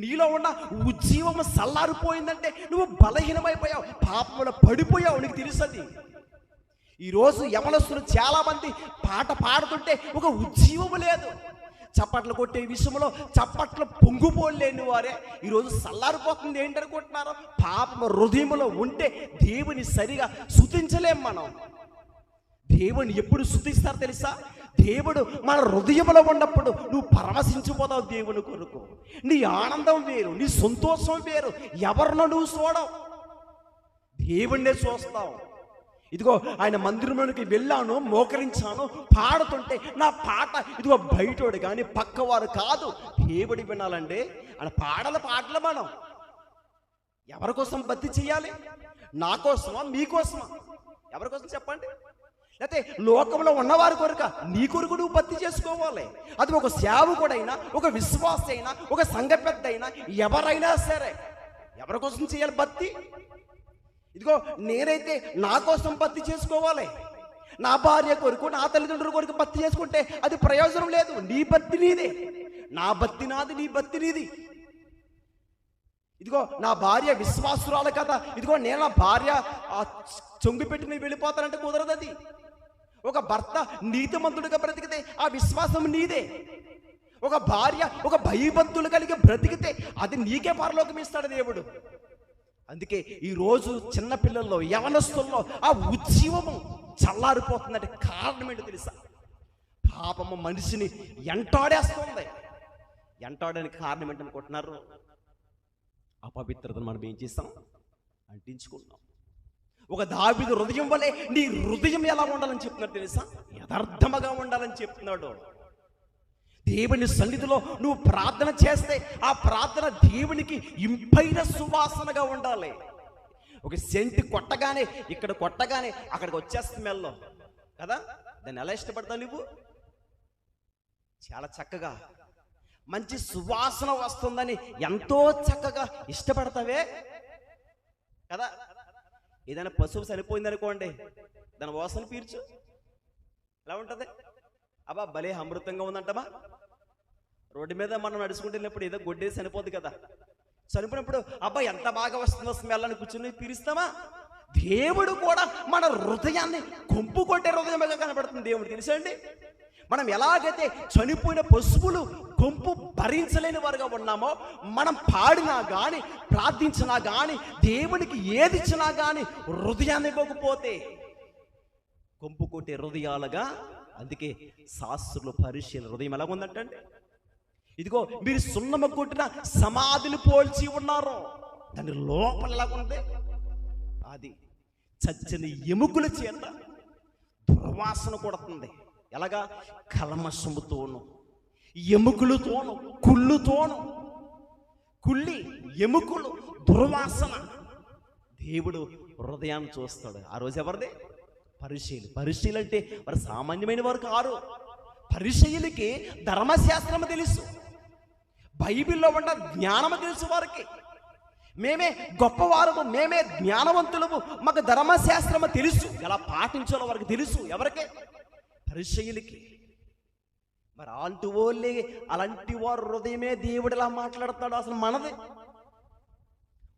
నీలో ఉన్న ఉజ్జీవం సల్లారిపోయిందంటే నువ్వు బలహీనమైపోయావు, పాపంలో పడిపోయావు. నీకు తెలుసది. ఈరోజు యవనస్తులు చాలామంది పాట పాడుతుంటే ఒక ఉజ్జీవము లేదు. చప్పట్లు కొట్టే విషయంలో చప్పట్లు పొంగుపోలేని వారే ఈరోజు సల్లారిపోతుంది. ఏంటనుకుంటున్నారు? పాపం హృదయంలో ఉంటే దేవుని సరిగా స్తుతించలేం మనం. దేవుని ఎప్పుడు స్తుతిస్తారు తెలుసా? దేవుడు మన హృదయంలో ఉన్నప్పుడు నువ్వు పరవశించిపోతావు. దేవుని కొరకు నీ ఆనందం వేరు, నీ సంతోషం వేరు. ఎవరినో నువ్వు చూడవు, దేవుణ్ణే చూస్తావు. ఇదిగో ఆయన మందిరంలోనికి వెళ్ళాను, మోకరించాను, పాడుతుంటే నా పాట ఇదిగో బయటోడు కానీ పక్కవారు కాదు, దేవుడి వినాలండి. ఆయన పాటలు మనం ఎవరి కోసం భక్తి చేయాలి? నా కోసమా, మీకోసమా? ఎవరి కోసం చెప్పండి? లేకపోతే లోకంలో ఉన్నవారి కొరక? నీ కొరకు నువ్వు భక్తి చేసుకోవాలి. అది ఒక సేవకుడైనా, ఒక విశ్వాస అయినా, ఒక సంఘ పెద్ద అయినా, ఎవరైనా సరే ఎవరి కోసం చేయాలి భక్తి? ఇదిగో నేనైతే నా కోసం భక్తి చేసుకోవాలి. నా భార్య కొరకు, నా తల్లిదండ్రుల కొరకు భక్తి చేసుకుంటే అది ప్రయోజనం లేదు. నీ భక్తి నీదే, నా భక్తి నాది, నీ భక్తి నీది. ఇదిగో నా భార్య విశ్వాసురాలు కదా, ఇదిగో నేను నా భార్య చొంగు పెట్టి నేను వెళ్ళిపోతానంటే కుదరదు. అది ఒక భర్త నీతిమంతుడిగా బ్రతికితే ఆ విశ్వాసం నీదే. ఒక భార్య ఒక భయభక్తులు కలిగి బ్రతికితే అది నీకే పరలోకం ఇస్తాడు దేవుడు. అందుకే ఈరోజు చిన్నపిల్లల్లో, యవనస్తుల్లో ఆ ఉజ్జీవము చల్లారిపోతుందంటే కారణం ఏంటో తెలుసా? పాపము మనిషిని ఎంటాడేస్తుంది. ఎంటాడడానికి కారణం ఏంటనుకుంటున్నారు? అపవిత్రతను మనం ఏం చేస్తాం? అంటించుకుంటాం. ఒక దావీదు హృదయం వలె నీ హృదయం ఎలా ఉండాలని చెప్తున్నాడు తెలుసా? యథార్థముగా ఉండాలని చెప్తున్నాడు. దేవుని సన్నిధిలో నువ్వు ప్రార్థన చేస్తే ఆ ప్రార్థన దేవునికి ఇంపైన సువాసనగా ఉండాలి. ఒక సెంటు కొట్టగానే, ఇక్కడ కొట్టగానే అక్కడికి వచ్చేస్తుంది మెల్లో కదా. దాన్ని ఎలా ఇష్టపడతావు నువ్వు? చాలా చక్కగా మంచి సువాసన వస్తుందని ఎంతో చక్కగా ఇష్టపడతావే కదా. ఏదైనా పశువు చనిపోయింది అనుకోండి, దాని వాసన పీల్చు, ఎలా ఉంటుంది? అబ్బా భలే అమృతంగా ఉందంటమా. రోడ్డు మీద మనం నడుచుకుంటూ వెళ్ళినప్పుడు ఏదో గొడ్డేసి చనిపోద్ది కదా, చనిపోయినప్పుడు అబ్బా ఎంత బాగా వస్తుందో స్మెల్ అని కూర్చుని పీలుస్తామా? దేవుడు కూడా మన హృదయాన్ని కొంపు కొట్టే హృదయంగా కనబడుతుంది దేవుడు. తెలుసా అండి? మనం ఎలాగైతే చనిపోయిన పశువులు కొంపు భరించలేని వారుగా ఉన్నామో, మనం పాడినా కానీ, ప్రార్థించినా కానీ, దేవునికి ఏది ఇచ్చినా కానీ హృదయాన్ని ఇవ్వకపోతే కొంపు కొట్టే హృదయాలుగా. అందుకే శాస్త్రులు, పరిశీలన హృదయం ఎలా ఉందంటే, ఇదిగో మీరు సున్నమ కొట్టిన సమాధిని పోల్చి ఉన్నారు. దాని లోపల ఎలాగుంది? అది చచ్చని ఎముకల చేత దుర్వాసన కొడుతుంది. ఎలాగా? కల్మషముతోను, ఎముకలతోను, కుళ్ళుతోను. కుళ్ళి ఎముకలు, దుర్వాసన. దేవుడు హృదయాన్ని చూస్తాడు. ఆ రోజు ఎవరిది? పరిశీలి. పరిశీలి అంటే వారు సామాన్యమైన వారు కారు. పరిశీలికి ధర్మశాస్త్రము తెలుసు, బైబిల్లో ఉన్న జ్ఞానము తెలుసు వారికి. మేమే గొప్పవారము, మేమే జ్ఞానవంతులము, మాకు ధర్మశాస్త్రము తెలుసు, ఎలా పాటించాలో వారికి తెలుసు. ఎవరికి? పరిశీలికి. మరి అలాంటి వారు హృదయమే దేవుడు ఎలా మాట్లాడుతాడు? అసలు మనది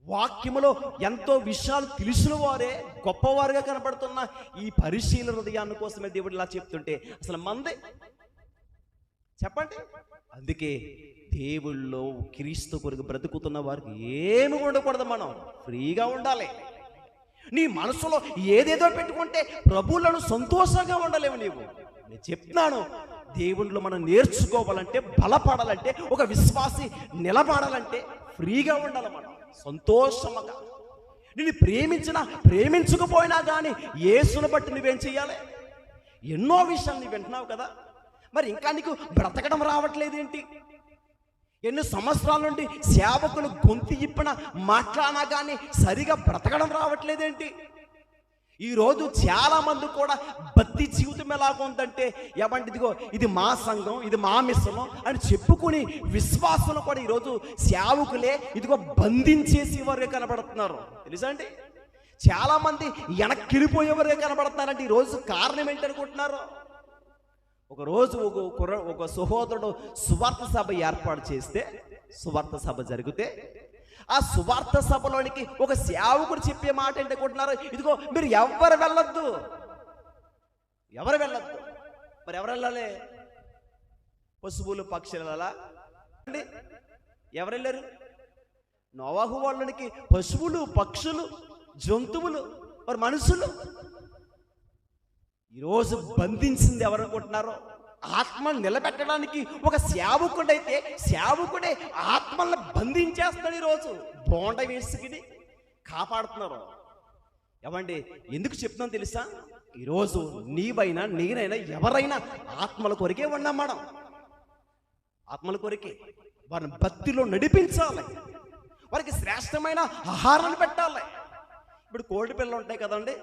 వాక్యములో ఎంతో విషయాలు తెలిసిన వారే గొప్పవారుగా కనబడుతున్న ఈ పరిశీలన హృదయాన్ని కోసమే దేవుడు ఇలా చెప్తుంటే అసలు మనదే చెప్పండి. అందుకే దేవుళ్ళో క్రీస్తు కొరకు బ్రతుకుతున్న వారికి ఏమి ఉండకూడదు. మనం ఫ్రీగా ఉండాలి. నీ మనసులో ఏదేదో పెట్టుకుంటే ప్రభువులను సంతోషంగా ఉండలేవు నీవు. నేను చెప్తున్నాను, దేవుళ్ళు మనం నేర్చుకోవాలంటే, బలపడాలంటే, ఒక విశ్వాసి నిలబడాలంటే ఫ్రీగా ఉండాలి. మనం సంతోషంగా. నిన్ను ప్రేమించినా ప్రేమించకపోయినా కానీ యేసును బట్టి నువ్వేం చెయ్యాలి? ఎన్నో విషయాలు నువ్వు వింటున్నావు కదా. మరి ఇంకా నీకు బ్రతకడం రావట్లేదేంటి? ఎన్నో సంవత్సరాల నుండి సేవకులు గొంతు ఇప్పిన మాట్లాడినా కానీ సరిగా బ్రతకడం రావట్లేదేంటి? ఈరోజు చాలా మంది కూడా భక్తి జీవితం ఎలాగుందంటే, ఏమంటే ఇదిగో ఇది మా సంఘం, ఇది మా మిశ్రమం అని చెప్పుకుని విశ్వాసులు కూడా ఈరోజు సేవకులే ఇదిగో బంధించేసి వారుగా కనబడుతున్నారు. తెలుసా అండి? చాలా మంది వెనక్కిరిపోయేవారుగా కనబడుతున్నారంటే ఈరోజు కారణం ఏంటనుకుంటున్నారు? ఒకరోజు ఒక సహోదరుడు సువార్త సభ ఏర్పాటు చేస్తే సువార్త సభ జరిగితే ఆ సువార్త సభలోనికి ఒక సేవకుడు చెప్పే మాట ఏంటనుకుంటున్నారు? ఇదిగో మీరు ఎవరు వెళ్ళొద్దు, ఎవరు వెళ్ళొద్దు. మరి ఎవరు వెళ్ళాలి? పశువులు పక్షులు వెళ్ళాలా అండి? ఎవరు వెళ్ళారు? నోవాహు వాళ్ళకి పశువులు పక్షులు జంతువులు, మరి మనుషులు. ఈరోజు బంధించింది ఎవరనుకుంటున్నారో? ఆత్మను నిలబెట్టడానికి ఒక సేవకుడైతే సేవకుడే ఆత్మలను బంధించేస్తాడు. ఈరోజు బోండ వేసుకుని కాపాడుతున్నారు. ఏమండి, ఎందుకు చెప్తున్నాను తెలుసా? ఈరోజు నీవైనా నేనైనా ఎవరైనా ఆత్మల కొరికే ఉన్నాం. మనం ఆత్మల కొరికే వారిని భక్తిలో నడిపించాలి, వారికి శ్రేష్టమైన ఆహారాన్ని పెట్టాలి. ఇప్పుడు కోడి పిల్లలు ఉంటాయి కదండి,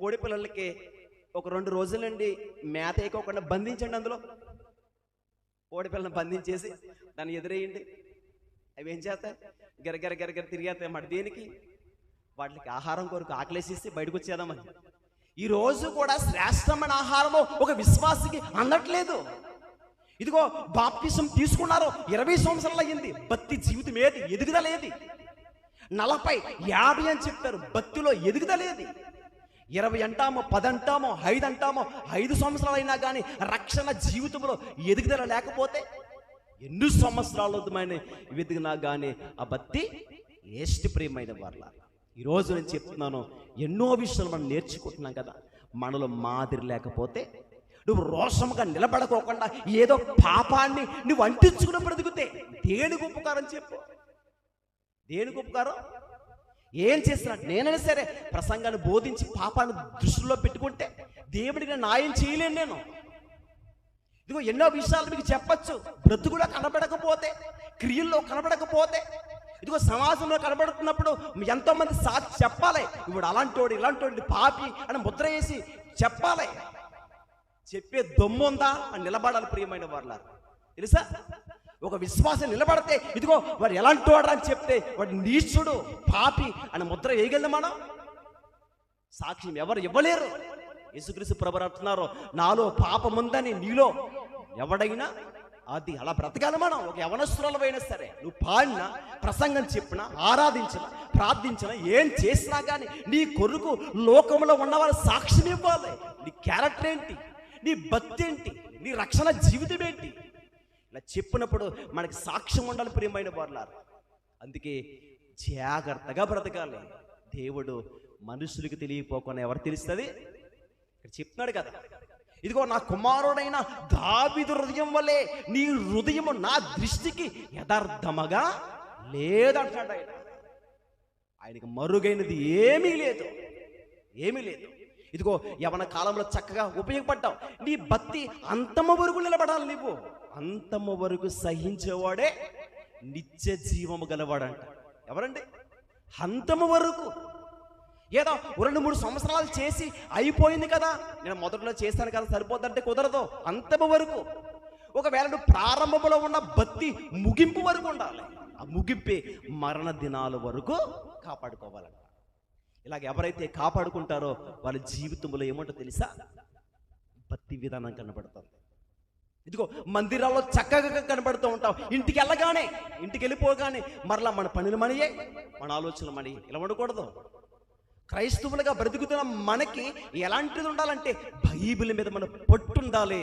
కోడి పిల్లలకి ఒక 2 రోజులండి మేత వేయకోకుండా బంధించండి. అందులో కోడి పిల్లని బంధించేసి దాన్ని ఎదురేయండి. అవి ఏం చేస్తాయి? గరగర గరగర తిరిగేస్తాయి. మరి దేనికి? వాటికి ఆహారం కొరకు ఆకలేసేసి బయటకు వచ్చేద్దామని. ఈ రోజు కూడా శ్రేష్టమైన ఆహారము ఒక విశ్వాసికి అందట్లేదు. ఇదిగో బాప్తిసం తీసుకున్నారు, 20 సంవత్సరాలు అయ్యింది, భక్తి జీవితం ఏది? ఎదుగుదల ఏది? 40, 50 అని చెప్తారు, భక్తిలో ఎదుగుదల ఏది? 20 అంటామో 10 అంటామో 5 అంటామో 5 సంవత్సరాలు అయినా కానీ రక్షణ జీవితంలో ఎదుగుదల లేకపోతే ఎన్ని సంవత్సరాలు వెతికినా కానీ ఆ భక్తి ఏష్టి ప్రియమైన వాళ్ళ. ఈరోజు నేను చెప్తున్నాను, ఎన్నో విషయాలు మనం నేర్చుకుంటున్నాం కదా. మనలో మాదిరి లేకపోతే నువ్వు రోషముగా నిలబడకోకుండా ఏదో పాపాన్ని నువ్వు అంటించుకుని బ్రతుకుతే దేనికి ఉపకారం చెప్పు? దేనికి ఉపకారం? ఏం చేస్తున్నా? నేనైనా సరే ప్రసంగాన్ని బోధించి పాపాన్ని దృష్టిలో పెట్టుకుంటే దేవుడికి న్యాయం చేయలేను నేను. ఇదిగో ఎన్నో విషయాలు మీకు చెప్పచ్చు, బ్రతుకులో కనబడకపోతే, క్రియల్లో కనబడకపోతే, ఇదిగో సమాజంలో కనబడుతున్నప్పుడు ఎంతో మంది సాక్షి చెప్పాలి. ఇప్పుడు అలాంటోడు ఇలాంటోడు పాపి అని ముద్ర వేసి చెప్పాలి. చెప్పే దమ్ముందా అని నిలబడాలి ప్రియమైన వాళ్ళ. తెలుసా, ఒక విశ్వాసం నిలబడితే ఇదిగో వాడు ఎలాంటి వాడు అని చెప్తే వాడు నీచుడు పాపి అని ముద్ర వేయగలదు. మనం సాక్ష్యం ఎవరు ఇవ్వలేరు. యేసుక్రీస్తు ప్రభువు అంటున్నారు, నాలో పాపం ఉందని నీలో ఎవడైనా అది అలా బ్రతకాలి. మనం ఒక యవనస్తులమైనా సరే నువ్వు పాడినా, ప్రసంగం చెప్పినా, ఆరాధించినా, ప్రార్థించినా, ఏం చేసినా కానీ నీ కొరకు లోకంలో ఉన్నవారు సాక్ష్యం ఇవ్వాలి. నీ క్యారెక్టర్ ఏంటి, నీ భక్తి ఏంటి, నీ రక్షణ జీవితం ఏంటి, ఇలా చెప్పినప్పుడు మనకి సాక్ష్యం ఉండాలి ప్రియమైన వారులారా. అందుకే జాగ్రత్తగా బ్రతకాలి. దేవుడు మనుషులకి తెలియపోకుండా ఎవరు తెలుస్తుంది? ఇక్కడ చెప్తున్నాడు కదా, ఇదిగో నా కుమారుడైన దావీదు హృదయం వలె నీ హృదయము నా దృష్టికి యథార్థముగా లేదంటాడు ఆయన. ఆయనకి మరుగైనది ఏమీ లేదు, ఏమీ లేదు. ఇదిగో యవన కాలంలో చక్కగా ఉపయోగపడ్డావు. నీ భక్తి అంతము వరకు నిలబడాలి. నువ్వు అంతము వరకు సహించేవాడే నిత్య జీవము గలవాడంట. ఎవరండి? అంతము వరకు. ఏదో 2-3 సంవత్సరాలు చేసి అయిపోయింది కదా, నేను మొదట్లో చేస్తాను కదా సరిపోద్దంటే కుదరదు. అంతము వరకు. ఒకవేళ నువ్వు ప్రారంభంలో ఉన్న భక్తి ముగింపు వరకు ఉండాలి. ఆ ముగింపే మరణ దినాల వరకు కాపాడుకోవాలంట. ఇలాగ ఎవరైతే కాపాడుకుంటారో వాళ్ళ జీవితంలో ఏమంటో తెలుసా? భక్తి విధానం కనబడుతుంది. ఇదిగో మందిరాల్లో చక్కగా కనబడుతూ ఉంటావు. ఇంటికి వెళ్ళగానే, ఇంటికి వెళ్ళిపోగానే మరలా మన పనులు మనయే, మన ఆలోచనలు మనయే. ఇలా ఉండకూడదు. క్రైస్తవులుగా బ్రతుకుతున్న మనకి ఎలాంటిది ఉండాలంటే బైబిల్ మీద మన పట్టు ఉండాలి.